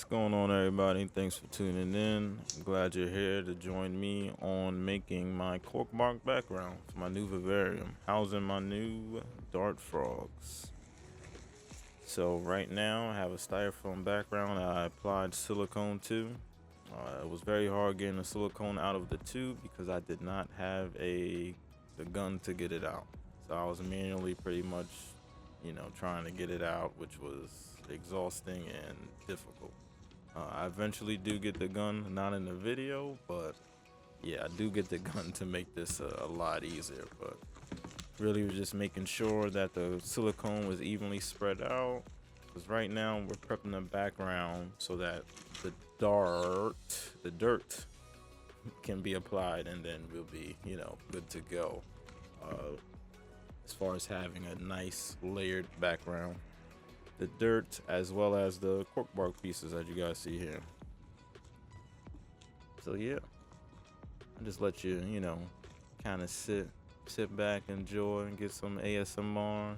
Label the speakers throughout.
Speaker 1: What's going on, everybody? Thanks for tuning in. I'm glad you're here to join me on making my cork bark background for my new vivarium, housing my new dart frogs. So right now I have a styrofoam background that I applied silicone to. It was very hard getting the silicone out of the tube because I did not have the gun to get it out. So I was manually pretty much, trying to get it out, which was exhausting and difficult. I eventually do get the gun, not in the video, but yeah, I do get the gun to make this a lot easier. But really was just making sure that the silicone was evenly spread out. Because right now we're prepping the background so that the dirt can be applied, and then we'll be, good to go. Uh, as far as having a nice layered background, the dirt as well as the cork bark pieces that you guys see here. So yeah, I just let you, kind of sit back, enjoy, and get some ASMR.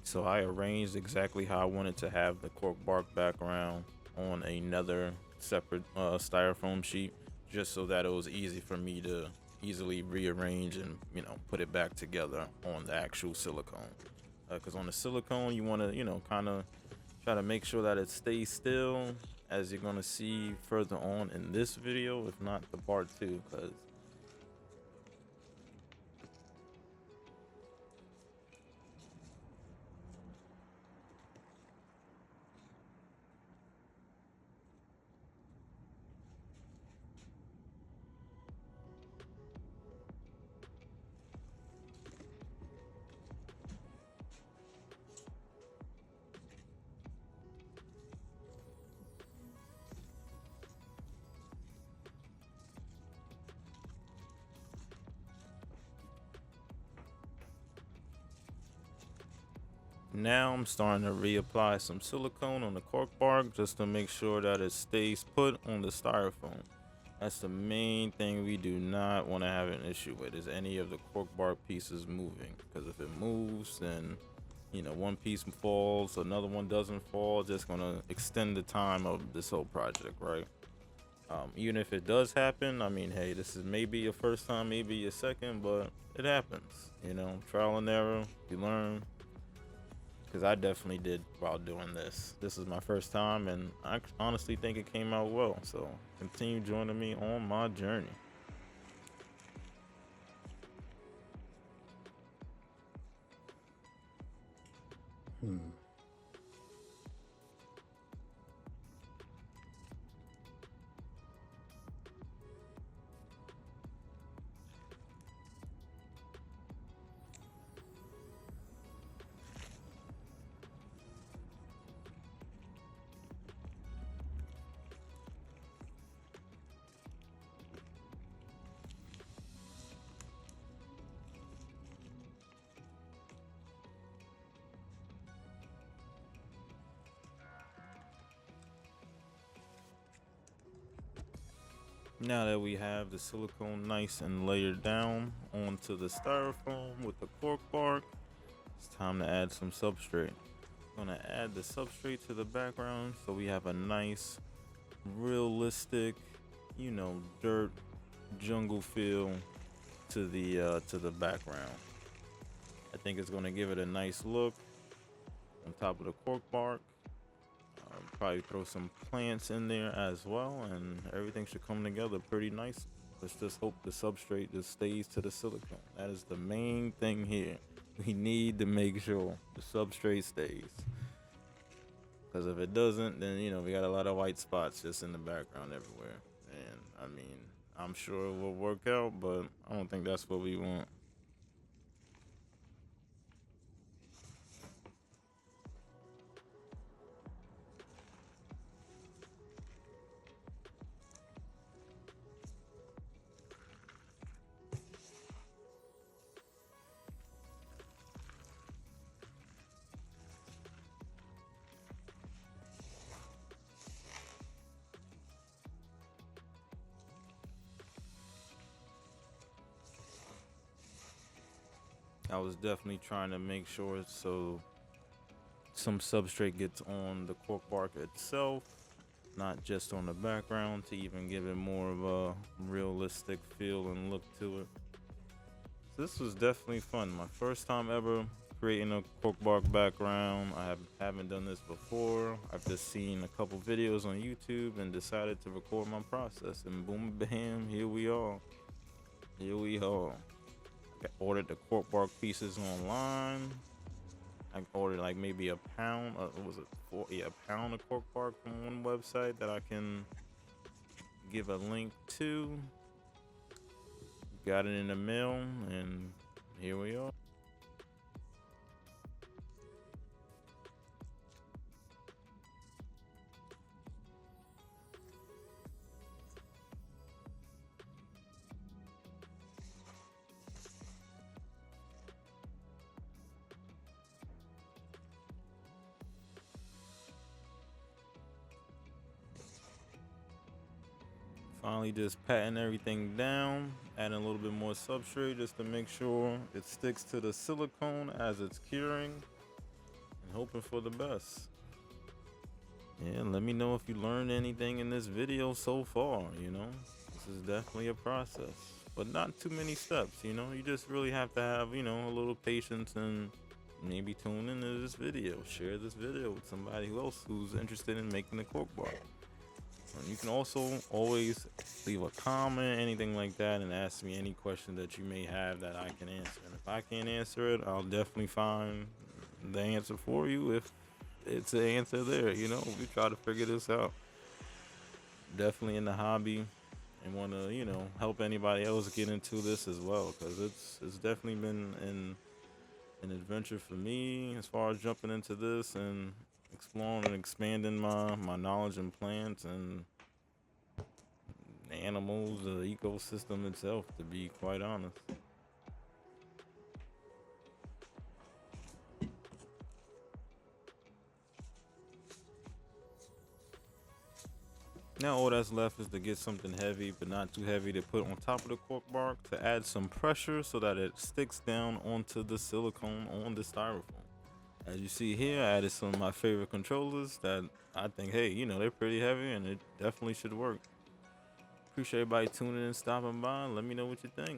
Speaker 1: So I arranged exactly how I wanted to have the cork bark background on another separate styrofoam sheet, just so that it was easy for me to easily rearrange and put it back together on the actual silicone. Because on the silicone, you want to kind of try to make sure that it stays still, as you're gonna see further on in this video, if not the part two, because now I'm starting to reapply some silicone on the cork bark just to make sure that it stays put on the styrofoam. That's the main thing we do not want to have an issue with, is any of the cork bark pieces moving. Because if it moves, then one piece falls, another one doesn't fall, just gonna extend the time of this whole project, right? Even if it does happen, I mean, hey, this is maybe your first time, maybe your second, but it happens. Trial and error, you learn. Because I definitely did while doing this. This is my first time, and I honestly think it came out well. So continue joining me on my journey. Now that we have the silicone nice and layered down onto the styrofoam with the cork bark, it's time to add some substrate. I'm gonna add the substrate to the background so we have a nice, realistic, dirt jungle feel to the background. I think it's gonna give it a nice look on top of the cork bark. Probably throw some plants in there as well, and everything should come together pretty nice. Let's just hope the substrate just stays to the silicone. That is the main thing here. We need to make sure the substrate stays. Because if it doesn't, then we got a lot of white spots just in the background everywhere. And I mean, I'm sure it will work out, but I don't think that's what we want. I was definitely trying to make sure so some substrate gets on the cork bark itself, not just on the background, to even give it more of a realistic feel and look to it. So this was definitely fun. My first time ever creating a cork bark background. Haven't done this before. I've just seen a couple videos on YouTube and decided to record my process. And boom, bam, here we are. Here we are. I ordered the cork bark pieces online. I ordered like maybe a pound. What was it? A pound of cork bark from one website that I can give a link to. Got it in the mail, and here we are. Finally just patting everything down, adding a little bit more substrate just to make sure it sticks to the silicone as it's curing, and hoping for the best. Yeah, let me know if you learned anything in this video so far. This is definitely a process, but not too many steps. You just really have to have a little patience, and maybe tune into this video, share this video with somebody else who's interested in making the cork bar. You can also always leave a comment, anything like that, and ask me any question that you may have that I can answer. And if I can't answer it, I'll definitely find the answer for you if it's an answer there. We try to figure this out. Definitely in the hobby, and want to help anybody else get into this as well, because it's definitely been an adventure for me as far as jumping into this and exploring and expanding my knowledge in plants and animals, the ecosystem itself, to be quite honest. Now all that's left is to get something heavy but not too heavy to put on top of the cork bark to add some pressure so that it sticks down onto the silicone on the styrofoam. As you see here, I added some of my favorite controllers that I think, hey, they're pretty heavy and it definitely should work. Appreciate everybody tuning in, stopping by. Let me know what you think.